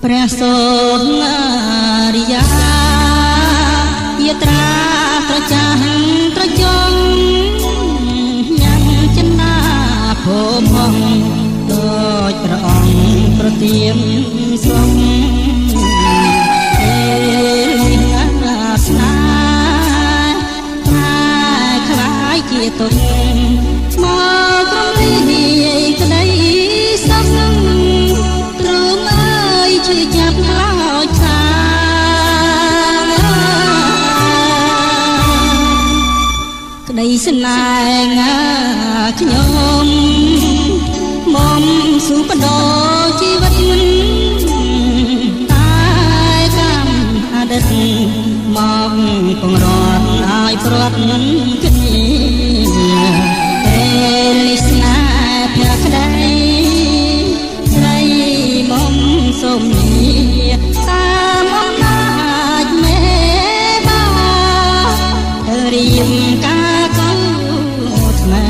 ព្រះសូនរិយាយាត្រាត្រចាស់ត្រចង់ញ៉ាំចិនដាភោផងដូចព្រះអង្គប្រទានស្រុងស្នាខ្លាយជាទុកមកក្រំលីក្តីសុខទ្រង់អើយជួយចាប់ខ្លោចខាក្តីស្នេហ៍ខ្ញុំមុំស៊ូបដោជីវិតតែកម្មអតីតមកពងរត់ឲ្យព្រាត់គ្នាពេលនេះស្នេហ៍ភក្តីស្រីមុំសុំនេះតាមអំណាចមេបារៀបការកូនថ្មី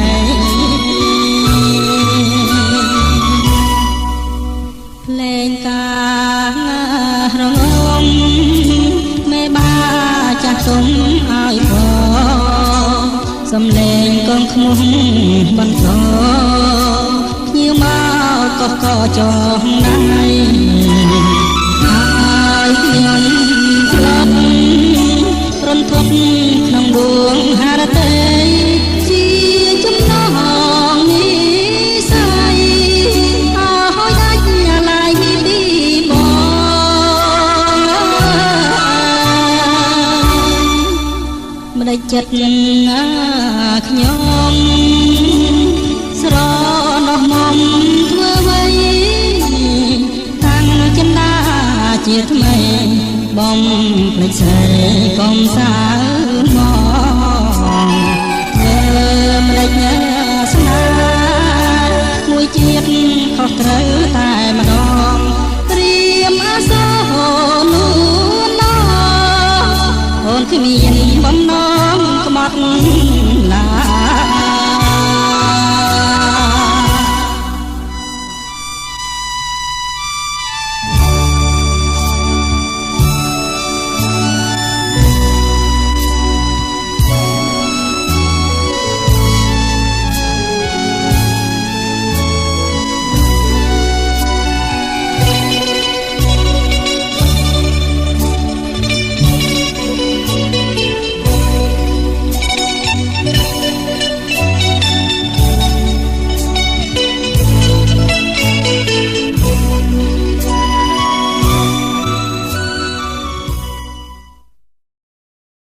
ភ្លេងការរងំមេបាចាស់ទុំឲ្យផងសំឡេងកូនខ្មុំបន្ទោញៀវមកកកចងណៃហើយខ្ញុំស្លាប់រន្ធត់ក្នុងដួងហារតីជាចំណងនេះស្អីអើហើយដាច់ឡាយពីបងម្ដេចចិត្ត